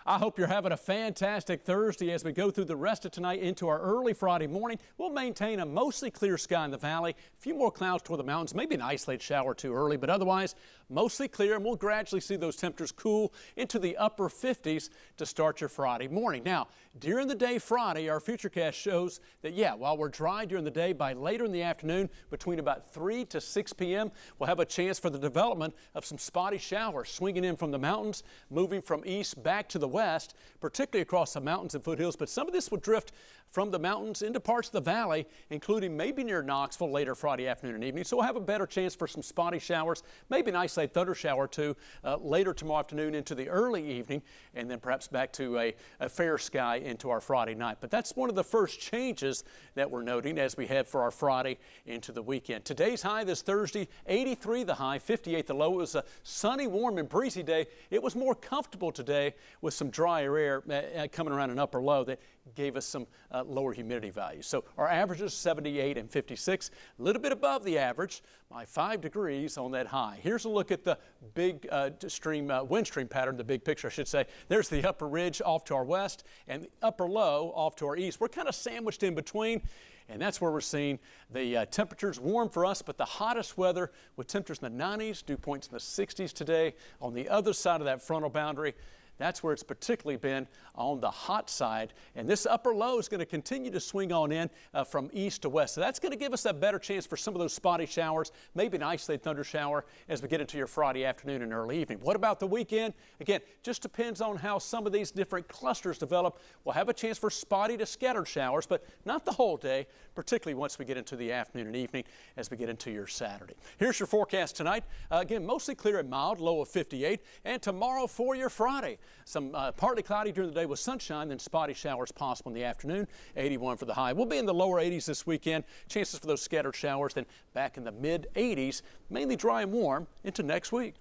I hope you're having a fantastic Thursday as we go through the rest of tonight into our early Friday morning. We'll maintain a mostly clear sky in the valley. A few more clouds toward the mountains, maybe an isolated shower too early, but otherwise mostly clear, and we'll gradually see those temperatures cool into the upper 50s to start your Friday morning. Now, during the day Friday, our futurecast shows that, while we're dry during the day, by later in the afternoon, between about 3 to 6 p.m., we'll have a chance for the development of some spotty showers swinging in from the mountains, moving from east back to the west, particularly across the mountains and foothills. But some of this will drift from the mountains into parts of the valley, including maybe near Knoxville later Friday afternoon and evening. So we'll have a better chance for some spotty showers, maybe an isolated thunder shower or two later tomorrow afternoon into the early evening, and then perhaps back to a fair sky into our Friday night. But that's one of the first changes that we're noting as we head for our Friday into the weekend. Today's high this Thursday, 83 the high, 58 the low. It was a sunny, warm, and breezy day. It was more comfortable today with some drier air coming around an upper low that gave us some lower humidity values. So our averages 78 and 56, a little bit above the average by 5 degrees on that high. Here's a look at the big wind stream pattern, the big picture I should say. There's the upper ridge off to our west and the upper low off to our east. We're kind of sandwiched in between, and that's where we're seeing the temperatures warm for us, but the hottest weather with temperatures in the 90s, dew points in the 60s today. On the other side of that frontal boundary, that's where it's particularly been on the hot side. And this upper low is going to continue to swing on in from east to west. So that's going to give us a better chance for some of those spotty showers, maybe an isolated thunder shower as we get into your Friday afternoon and early evening. What about the weekend? Again, just depends on how some of these different clusters develop. We'll have a chance for spotty to scattered showers, but not the whole day, particularly once we get into the afternoon and evening as we get into your Saturday. Here's your forecast tonight. Again, mostly clear and mild, low of 58. And tomorrow for your Friday, some partly cloudy during the day with sunshine, then spotty showers possible in the afternoon, 81 for the high. We'll be in the lower 80s this weekend. Chances for those scattered showers then back in the mid 80s, mainly dry and warm into next week.